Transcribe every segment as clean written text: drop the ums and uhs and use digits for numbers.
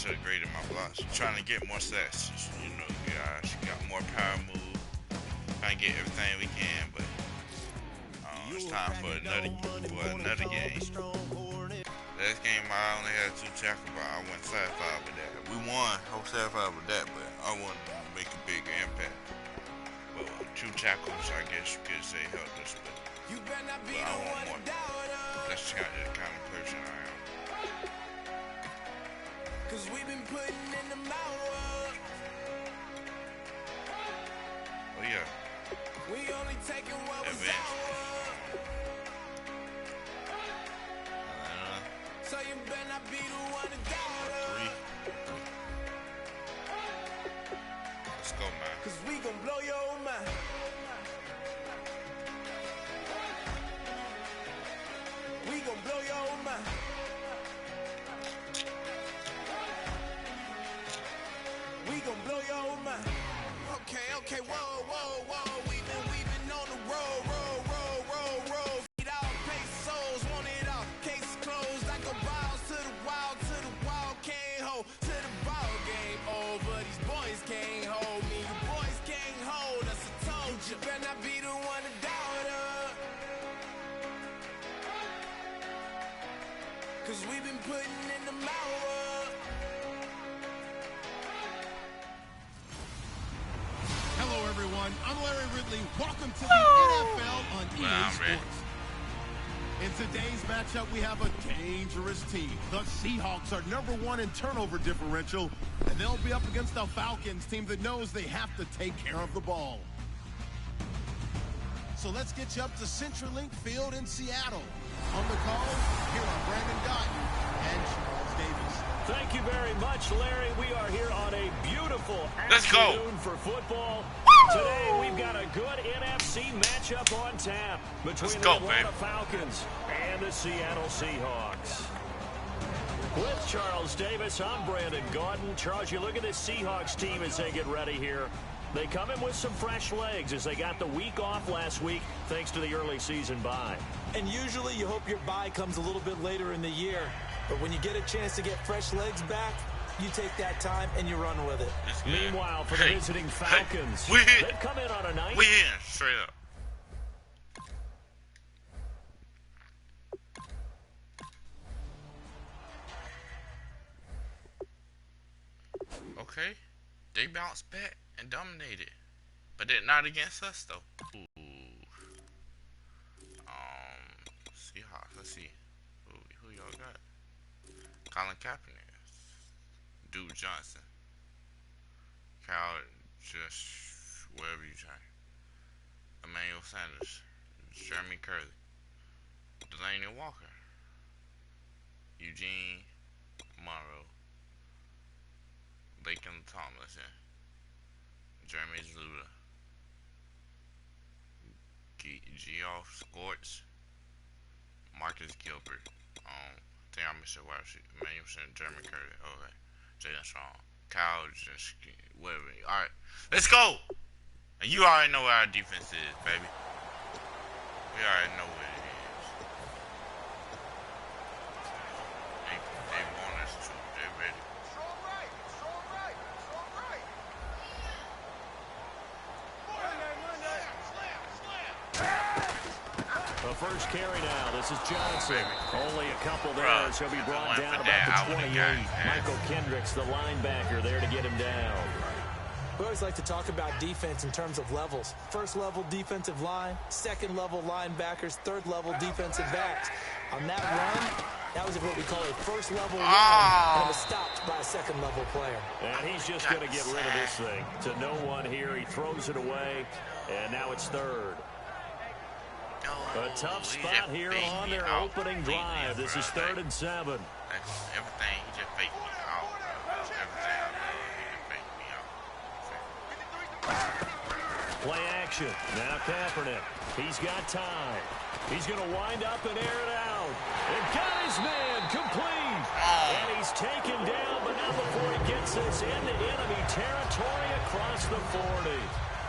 should have graded my blocks. Trying to get more stats. You know, she got more power move. Trying to get everything we can, but it's time for another game. Last game I only had 2 tackles, but I went satisfied with that. We won, I was satisfied with that, but I wanted to make a bigger impact. But 2 tackles, I guess you could say, helped us, but I want more. That's the kind of person I am. Cause we've been putting in the mouth. Oh yeah. We only taking what was so you better not be the one to doubt us. Let's go, man. Cause we gon' blow your mind. We gon' blow your mind. We gon' blow your mind. Okay, whoa. We've been on the road. Feed out pesos, want it all. Case closed, I go bounce to the wild, can't hold. To the ball game over, these boys can't hold me. You boys can't hold us, I told you. Better not be the one to doubt us. Cause we've been putting in the mouth. Hello, everyone. I'm Larry Ridley. Welcome to the NFL on EA Sports. In today's matchup, we have a dangerous team. The Seahawks are #1 in turnover differential, and they'll be up against the Falcons, team that knows they have to take care of the ball. So let's get you up to CenturyLink Field in Seattle. On the call, here are Brandon Gotton and Charles Davis. Thank you very much, Larry. We are here on a beautiful afternoon for football. Today, we've got a good NFC matchup on tap between the Atlanta Falcons and the Seattle Seahawks. With Charles Davis, I'm Brandon Gordon. Charles, you look at this Seahawks team as they get ready here. They come in with some fresh legs as they got the week off last week thanks to the early season bye. And usually you hope your bye comes a little bit later in the year. But when you get a chance to get fresh legs back, you take that time and you run with it. Meanwhile, for the visiting Falcons, they've come in on a night. We in, straight up. Okay, they bounced back and dominated, but they're not against us though. Ooh. Seahawks. Let's see. Who y'all got? Colin Kaepernick, Duke Johnson, Kyle, just wherever you try. Emmanuel Sanders, Jeremy Curley, Delaney Walker, Eugene Monroe, Laken Tomlinson, Jeremy Zluda, Geoff Scorts, Marcus Gilbert, I think I missed a wide receiver, Emmanuel Sanders, Jeremy Curley, okay, Jalen Strong, Kyle, just whatever. All right, let's go. And you already know what our defense is, baby. We already know what it is. They want us to. They're ready. It's all right. The first carry now. This is Johnson. Only a couple there. He'll be brought down about the 28. Michael Kendricks, the linebacker, there to get him down. We always like to talk about defense in terms of levels. First level defensive line, second level linebackers, third level defensive backs. On that run, that was what we call a first level run, and it was stopped by a second level player. And he's just going to get rid of this thing. To no one here, he throws it away, and now it's third. A tough spot here on their opening drive. This is 3rd and 7. Everything, he just faked me out. Everything I know, he just faked me out. Play action. Now Kaepernick. He's got time. He's going to wind up and air it out. And got his man complete. And he's taken down, but not before he gets this into enemy territory across the 40.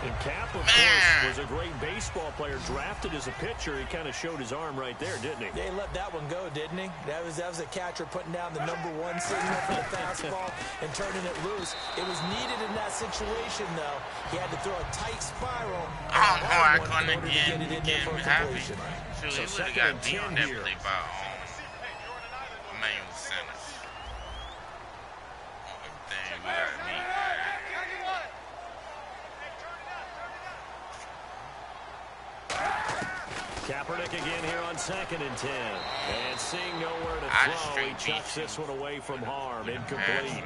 And Cap, of course, was a great baseball player, drafted as a pitcher. He kind of showed his arm right there, didn't he? Yeah, he let that one go, didn't he? That was a catcher putting down the #1 signal for the fastball and turning it loose. It was needed in that situation, though. He had to throw a tight spiral. I couldn't get me happy. So he would have got beat on that play by Emmanuel Sanders. Everything we got beat. Kaepernick again here on 2nd and 10. And seeing nowhere to throw, he chucks this one away from harm. Incomplete.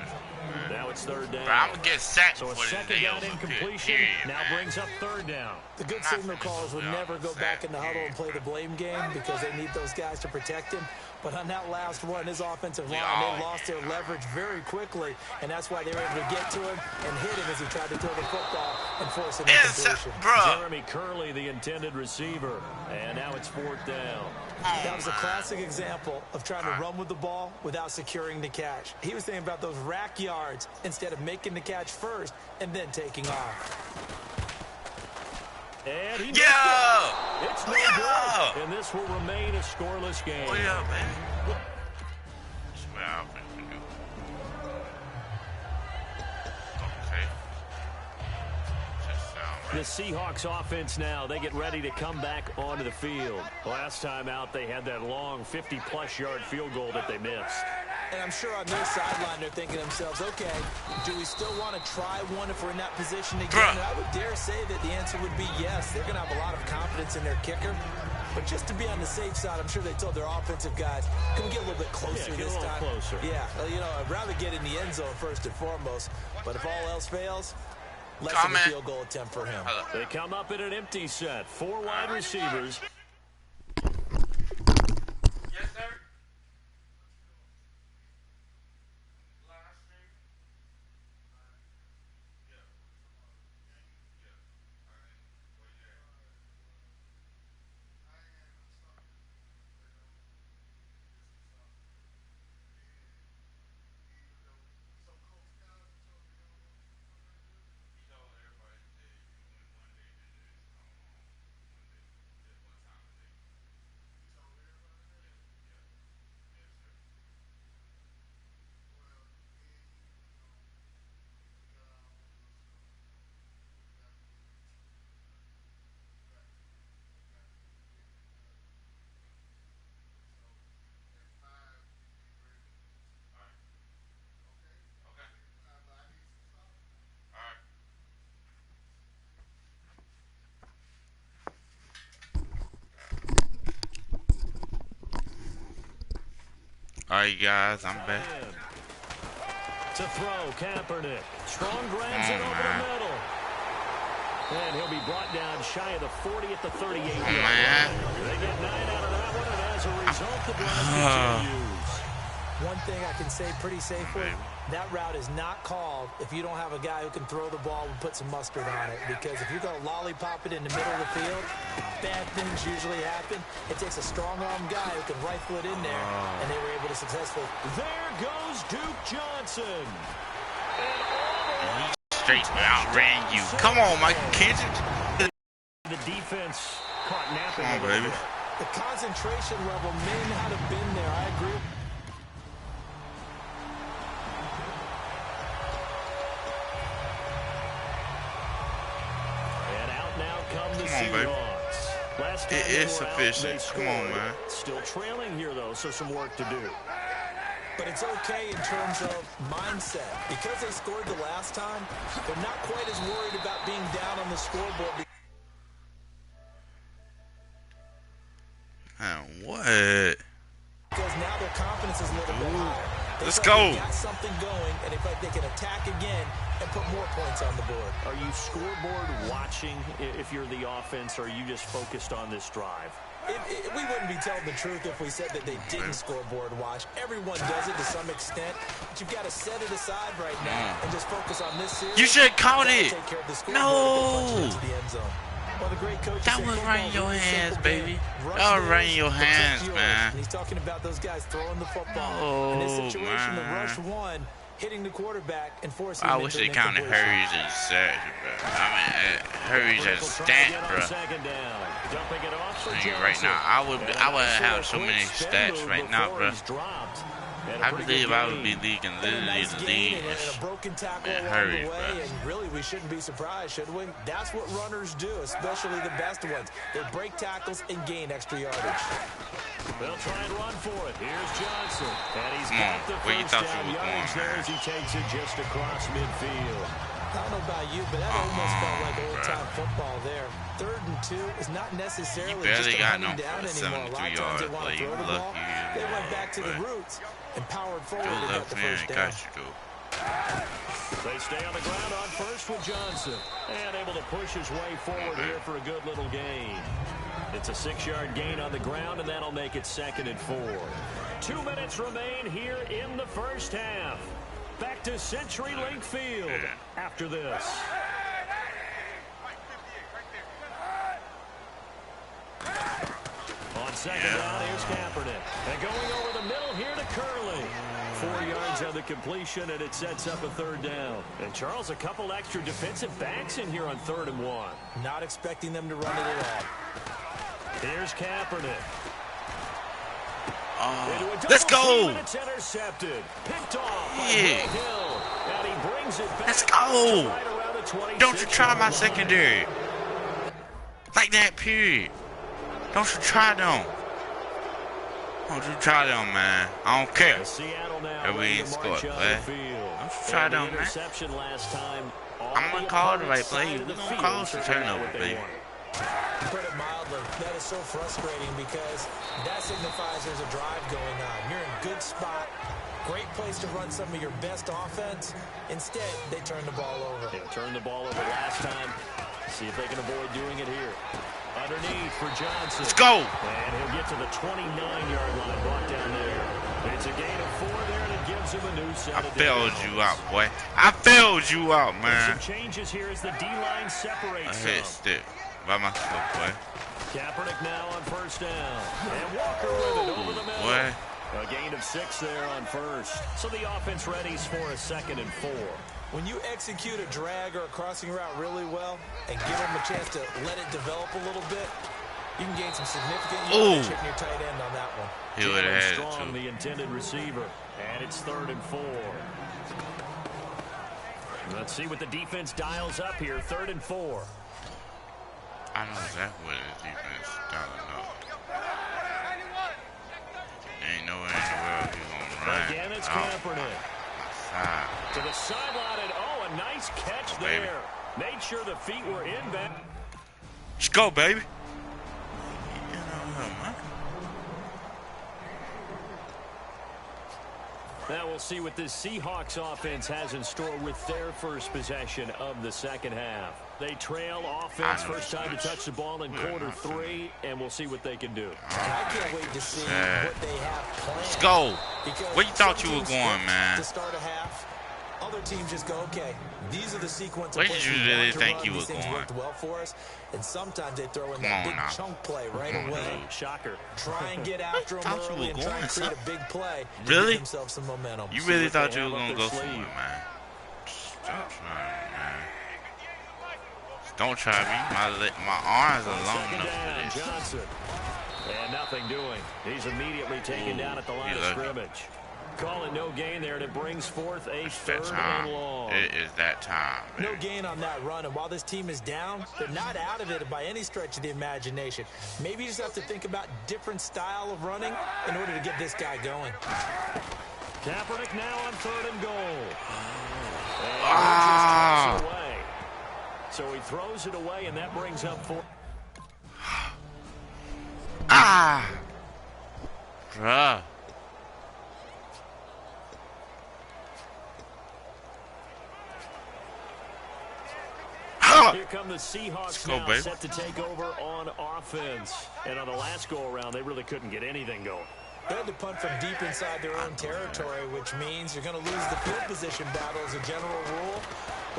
Now it's 3rd down. But I'm going to get sacked so a for second down incompletion now brings up 3rd down. The good signal callers would never go back in the huddle and play the blame game because they need those guys to protect him. But on that last run, his offensive line, they lost their leverage very quickly, and that's why they were able to get to him and hit him as he tried to throw the football and force an incompletion. Jeremy Curley, the intended receiver, and now it's 4th down. That was a classic example of trying to run with the ball without securing the catch. He was thinking about those rack yards instead of making the catch first and then taking off. And he missed it. It's no good. And this will remain a scoreless game. Oh, yeah, man. That's what I'm going to do. Okay. The Seahawks offense now, they get ready to come back onto the field. Last time out, they had that long 50-plus yard field goal that they missed. And I'm sure on their sideline, they're thinking to themselves, okay, do we still want to try one if we're in that position again? And I would dare say that the answer would be yes. They're going to have a lot of confidence in their kicker. But just to be on the safe side, I'm sure they told their offensive guys, can we get a little bit closer this time? Closer. Yeah, you know, I'd rather get in the end zone first and foremost. But if all else fails, less of a field goal attempt for him. They come up in an empty set. 4 wide receivers. Yes, sir. Alright, guys, I'm back. To throw, Kaepernick. Strong grabs it over the middle. And he'll be brought down shy of the 40 at the 38. They get 9 out of that one, and as a result, the drive continues. One thing I can say pretty safely, that route is not called if you don't have a guy who can throw the ball and put some mustard on it. Because if you're going to lollipop it in the middle of the field, bad things usually happen. It takes a strong-arm guy who can rifle it in there, and they were able to successfully. There goes Duke Johnson. And he straight outran you. Come on, Mike Kendrick. The defense caught napping. Come on, baby. The concentration level may not have been there. I agree. Come on, baby. It is sufficient. Come on, man. Still trailing here, though, so some work to do. But it's okay in terms of mindset. Because they scored the last time, they're not quite as worried about being down on the scoreboard. What? Because now their confidence is a little bit higher. Let's go. They got something going, and they feel like they can attack again and put more points on the board. Are you scoreboard watching if you're the offense, or are you just focused on this drive? We wouldn't be telling the truth if we said that they didn't scoreboard watch. Everyone does it to some extent, but you've got to set it aside right now and just focus on this series. You should have caught it. No. Well, the great coach that was right in your hands, baby. That was right in your hands, man. And he's talking about those guys throwing the football. In this situation, the rush one, hitting the quarterback and forcing I him wish into they an counted incompletion. Hurries as stats, bro. I mean, Hurries as a stat, bro. Right now, I would have so many stats right now, bro. I believe I would be leading literally the league in Hurries, bro. And really, we shouldn't be surprised, should we? That's what runners do, especially the best ones. They break tackles and gain extra yardage. They'll try and run for it. Here's Johnson. And he's Come on, got the where you first thought down you was yardage going, there man? as he takes it just across midfield. I don't know about you, but that almost felt like old-time football there. 3rd and 2 is not necessarily just a got running no down anymore. A lot of 73 times they yards, want to like, throw the ball. lucky, They went back to the but roots and powered forward Joe to get left the hand first down. got you, though. They stay on the ground on first with Johnson. And able to push his way forward here for a good little gain. It's a 6-yard gain on the ground, and that'll make it 2nd and 4. 2 minutes remain here in the first half. Back to CenturyLink Field after this. On second down, here's Kaepernick. And going over the middle here to Curley. 4 yards on the completion, and it sets up a 3rd down. And Charles, a couple extra defensive backs in here on 3rd and 1. Not expecting them to run it at all. Here's Kaepernick. Let's go! It's intercepted. Picked off by Yeah. Hill. And he brings it back. Let's go! Right around the 26 Don't you try my yard line. secondary. Like that, period. Don't you try them. Don't you try them, man. I don't care. Seattle now If we ready ain't to scored, march on play. the field. Don't you try And the them, man. interception last time. I'm gonna call the right play. We're gonna call some turnover, baby. To put it mildly, that is so frustrating because that signifies there's a drive going on. You're in a good spot, great place to run some of your best offense. Instead, they turn the ball over. They turned the ball over last time. See if they can avoid doing it here. Underneath for Johnson. Let's go! And he'll get to the 29-yard line, brought down there. It's a gain of 4 there, and it gives him a new set I of failed downs. you out, boy. I failed you out, And man. some changes here as the D-line I separates hit them. stick by myself, boy. Kaepernick now on first down. And Walker with it over the middle. Boy. A gain of 6 there on first. So the offense readies for a 2nd and 4. When you execute a drag or a crossing route really well and give them a chance to let it develop a little bit, you can gain some significant yardage hitting your tight end on that one. He would have had it, Strong, too. the intended receiver. And it's 3rd and 4. Let's see what the defense dials up here. 3rd and 4. I know exactly what his defense doesn't know. Ain't nowhere in the world he's gonna run. Again, it's out Kaepernick. my side. To the sideline, and oh, a nice catch Baby. there. Made sure the feet were in back. Let's go, baby. You know, man. Now we'll see what this Seahawks offense has in store with their first possession of the second half. They trail offense, I know first time to this. touch the ball in We're quarter not 3, and we'll see what they can do. I can't wait to see Yeah. what they have planned. Let's go. Because Where you thought some you were teams going, script man? To start a half, other teams just go, okay, these are the sequence of Where plays did you we really want to think run. you These were things going? worked well for us, and sometimes they throw in Come that on big now. chunk play right Come on, away. dude. Shocker. Try and get after them Thought you early were and try going, and create son. a big play to Really? give themselves some momentum. You really what thought they you were have gonna up go their somewhere, sleeve. man. Stop trying, man. Don't try me. My arms are long Second enough down, for this. Johnson. And nothing doing. He's immediately taken down at the line of lucky. scrimmage. Call it no gain there, and it brings forth a It's that 3rd time. and long. It is that time, No baby. gain on that run, and while this team is down, they're not out of it by any stretch of the imagination. Maybe you just have to think about different style of running in order to get this guy going. Kaepernick now on 3rd and goal. And Ah. he just toss it away. So he throws it away, and that brings up 4. Ah! Bruh. Here come the Seahawks go, now, baby. set to take over on offense. And on the last go-around, they really couldn't get anything going. They had to punt from deep inside their own territory, which means you're going to lose the field position battle as a general rule.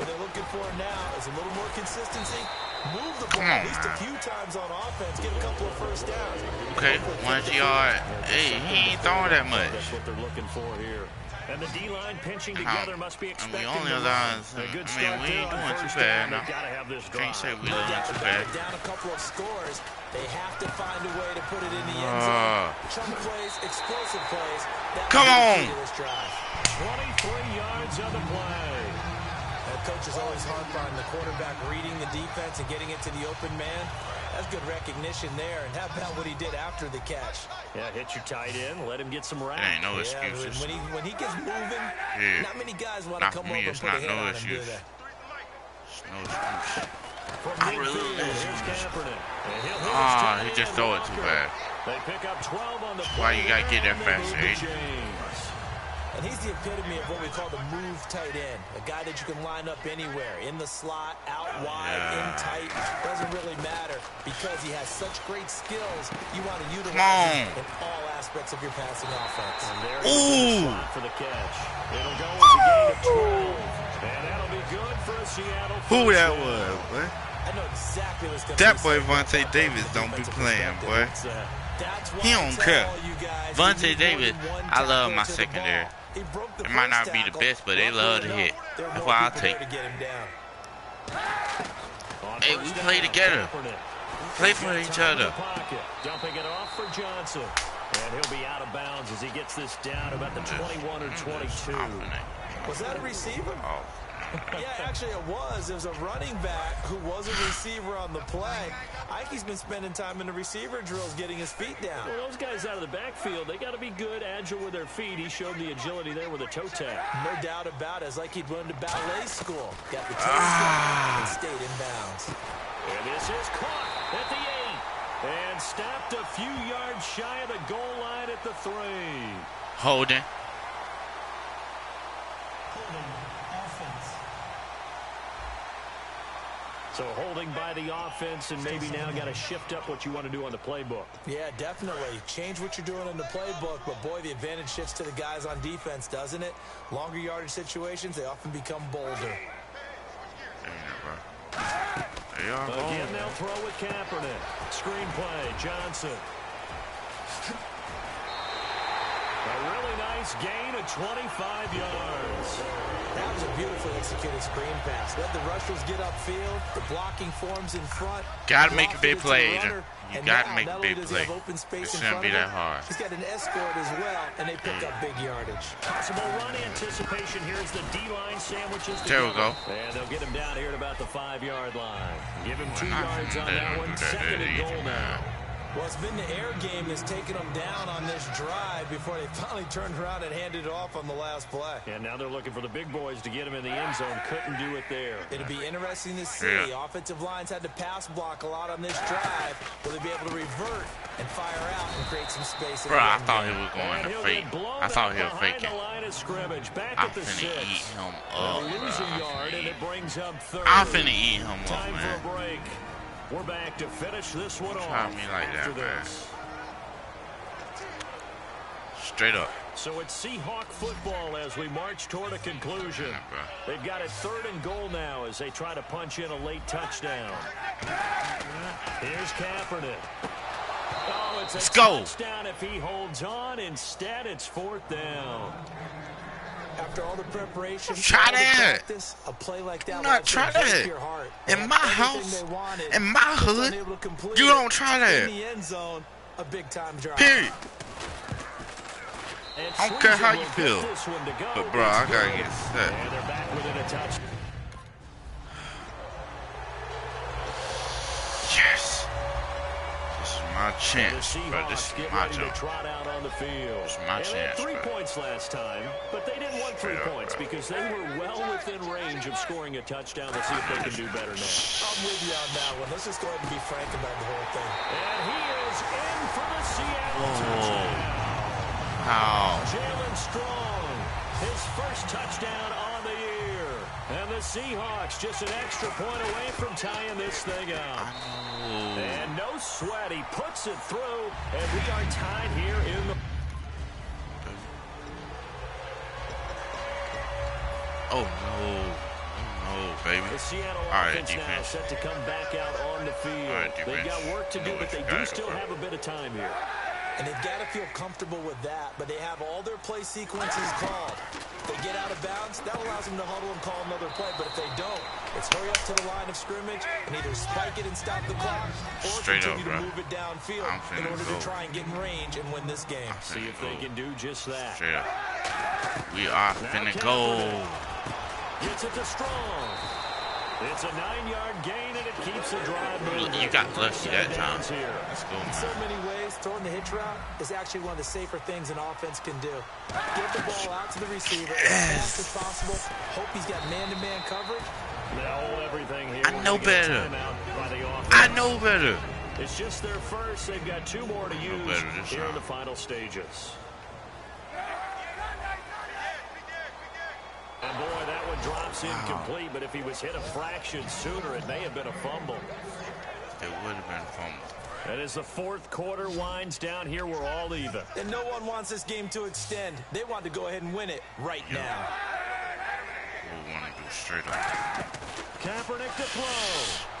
What they're looking for now is a little more consistency. Move the ball at least a few times on offense. Get a couple of first downs. Okay, 1 yard. Hey, he ain't throwing that much. That's what they're looking for here. And the D-line pinching together must be expecting. And we only allowed, we ain't doing too bad now. Can't say we doing too bad. Down a couple of scores, they have to find a way to put it in the end zone. Chunk plays, explosive plays. Come on! 23 yards on the play. That coach is always hard on the quarterback reading the defense and getting it to the open man. That's good recognition there. And how about what he did after the catch? Yeah, hit your tight end, let him get some reps. There ain't no excuses. When he gets moving, not many guys want to come over and put a hit on him, do they? No excuse. I really he just throw it too bad. They pick up 12 on the why you gotta get that fast, And he's the epitome of what we call the move tight end. A guy that you can line up anywhere. In the slot, out wide, in tight. Doesn't really matter because he has such great skills. You want to utilize him in all aspects of your passing offense. And there's the slot for the catch. It'll go as a gain of 12. And that'll be good for a Seattle. Who that was, boy? I know exactly what's going to that boy Vontae Davis don't be playing, boy. He don't care. Vontae Davis, I love my secondary. It might not be the best, but they love to hit. That's why I'll take it. Hey, we play together. Play for each other. Dumping it off for Johnson. And he'll be out of bounds as he gets this down about the 21 or 22. Was that a receiver? Oh. Yeah, actually it was. It was a running back who was a receiver on the play. Ike's been spending time in the receiver drills getting his feet down. Well, those guys out of the backfield, they got to be good, agile with their feet. He showed the agility there with a toe tap. No doubt about it. It's like he'd run to ballet school. Got the toes down and stayed in bounds. And this is caught at the 8. And stopped a few yards shy of the goal line at the 3. Holding. So holding by the offense, and maybe now got to shift up what you want to do on the playbook. Yeah, definitely. Change what you're doing in the playbook, but boy, the advantage shifts to the guys on defense, doesn't it? Longer yardage situations, they often become bolder. Again, they'll throw with Kaepernick. Screenplay, Johnson. A really nice gain of 25 yards. That was a beautifully executed screen pass. Let the rushers get upfield. The blocking forms in front. Gotta make a big play. You gotta make a big play. It shouldn't be that hard. He's got an escort as well, and they pick up big yardage. Possible run anticipation here as the D-line sandwiches. There we go. And they'll get him down here at about the 5-yard line. Give him 2 yards on that one. Second and goal now. Well, it's been the air game that's taken them down on this drive before they finally turned around and handed it off on the last play. And now they're looking for the big boys to get him in the end zone. Couldn't do it there. It'll be interesting to see. Offensive lines had to pass block a lot on this drive. Will they be able to revert and fire out and create some space? Bro, I thought he was going to fake. I thought he was faking. I'm finna eat him up, I'm finna eat him up, man. We're back to finish this one off. Try me like that, man. Straight up. So it's Seahawk football as we march toward a conclusion. They've got it 3rd and goal now as they try to punch in a late touchdown. Here's Kaepernick. Oh, it's a touchdown if he holds on. Instead, it's 4th down. After all the preparation, try that. Practice, a play like that. Not try that. In my house, in my hood, you don't try that. In the end zone, a big time drive. Period. I don't care how you feel, but bro, I gotta get set. And they're back within a touch. Yes. This is my chance, bro. This is my jump. This is my chance, 3 points last time, but they didn't want 3 points because they were well within range of scoring a touchdown. Let's see if they can do better now. I'm with you on that one. Let's just go ahead and be frank about the whole thing. And he is in for the Seattle touchdown. How? Jalen Strong, his first touchdown on the year. And the Seahawks just an extra point away from tying this thing up. And no sweat, he puts it through, and we are tied here in the... Oh, no. Oh, baby. The Seattle offense now set to come back out on the field. They've got work to do, but they do still have a bit of time here. And they've got to feel comfortable with that, but they have all their play sequences called. If they get out of bounds, that allows them to huddle and call another play, but if they don't, it's hurry up to the line of scrimmage and either spike it and stop the clock or continue to move it downfield in order to try and get in range and win this game. See if they can do just that. Straight up. We are finna go. Gets it to Strong. It's a 9-yard gain, and it keeps the drive moving. You got lucky that time. Let's go, in so many ways, throwing the hitch route is actually one of the safer things an offense can do. Get the ball out to the receiver as fast as possible. Hope he's got man-to-man coverage. They'll hold everything here. I know better. I know better. It's just their first. They've got 2 more to use here in the final stages. And boy, that one drops incomplete, but if he was hit a fraction sooner, it may have been a fumble. It would have been a fumble. And as the 4th quarter winds down here, we're all even. And no one wants this game to extend. They want to go ahead and win it right now. We want to go straight up. Kaepernick to throw.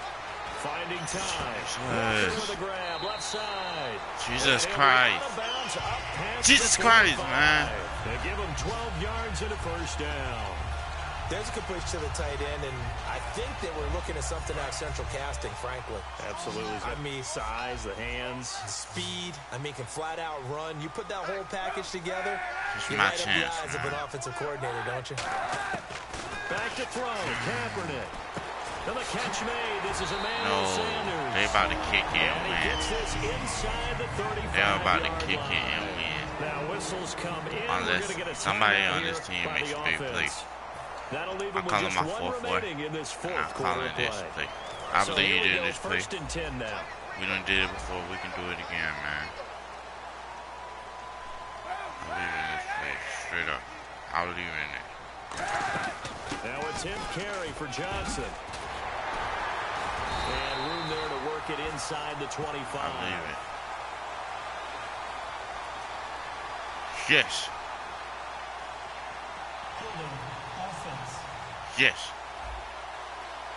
Finding time. With a grab, left side. Jesus Christ. Jesus Christ, man. They give him 12 yards and a first down. There's a good push to the tight end, and I think they were looking at something out of central casting, frankly. Absolutely. I mean, size, the hands. The speed. I mean, can flat out run. You put that whole package together, just you my light chance, up the eyes of an offensive coordinator, don't you? Back to throw. Kaepernick. And the catch made. This is Emmanuel Sanders. They about to kick it and win. Gets this inside the 35. They're about to kick it and win. Now whistles come in. Unless somebody on this team makes a big play. I'm calling my 4-4. And I'm calling this play. I believe in this play. We done did it before. We can do it again, man. I believe in this play. Straight up. I believe in it. Now a 10th carry for Johnson. And room there to work it inside the 25. I believe it. Yes. Yes.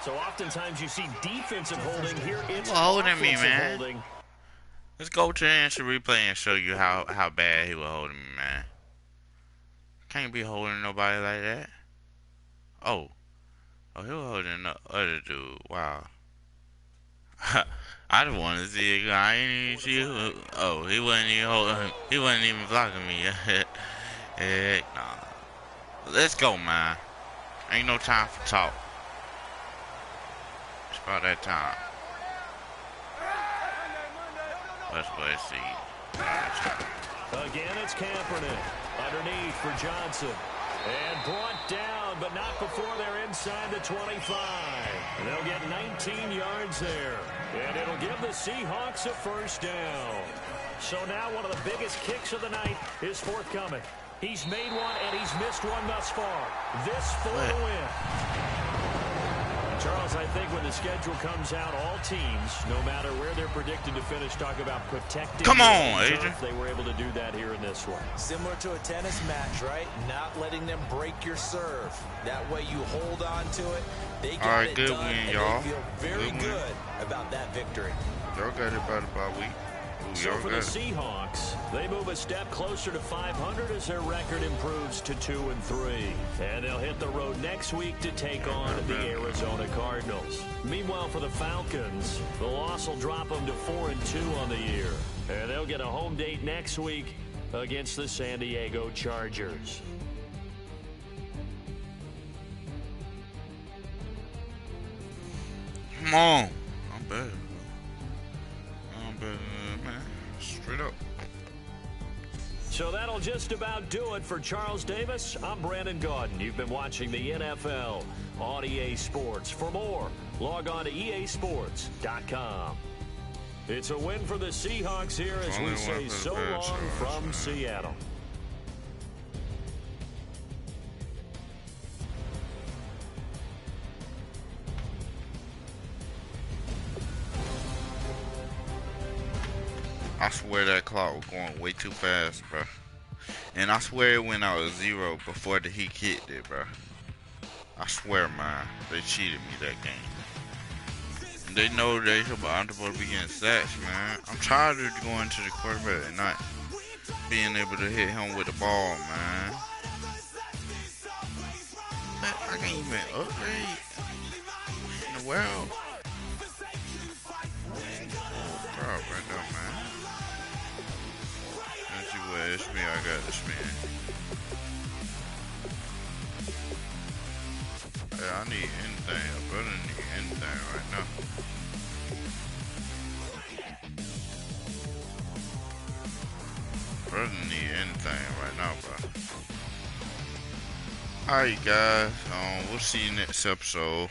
So oftentimes you see defensive holding here. It's holding me, man. Holding. Let's go to the instant replay and show you how bad he was holding me, man. Can't be holding nobody like that. Oh, he was holding the other dude. Wow. I just wanted to see a guy. I didn't even see who. Oh, he wasn't even holding. He wasn't even blocking me. Heck nah. Let's go, man. Ain't no time for talk. It's about that time. Let's go and see. Again, it's Kaepernick. Underneath for Johnson. And brought down, but not before they're inside the 25. And they'll get 19 yards there. And it'll give the Seahawks a first down. So now one of the biggest kicks of the night is forthcoming. He's made one, and he's missed one thus far. This for the win. Charles, I think when the schedule comes out, all teams, no matter where they're predicted to finish, talk about protecting. Come on, Adrian. They were able to do that here in this one. Similar to a tennis match, right? Not letting them break your serve. That way you hold on to it. They got it done, and they feel very good about that victory. Y'all got it about a week. So for the Seahawks, they move a step closer to 500 as their record improves to 2-3. And they'll hit the road next week to take on the Arizona Cardinals. Meanwhile, for the Falcons, the loss will drop them to 4-2 on the year. And they'll get a home date next week against the San Diego Chargers. Come on. I'm better. I'm better, man. Straight up. So that'll just about do it for Charles Davis. I'm Brandon Gaudin. You've been watching the NFL on EA Sports. For more, log on to easports.com. It's a win for the Seahawks here as we say so long from Seattle. I swear that clock was going way too fast, bro. And I swear it went out of 0 before the Heat kicked it, bro. I swear, man. They cheated me that game. They know they aren't supposed to be getting sacks, man. I'm tired of going to the quarterback and not being able to hit him with the ball, man. Man, I can't even upgrade in the world. Bro, right there, man. Let's see what it's me. I got this man. Yeah, I need anything. I better need anything right now. Brother need anything right now, bro. Alright, guys. We'll see you next episode.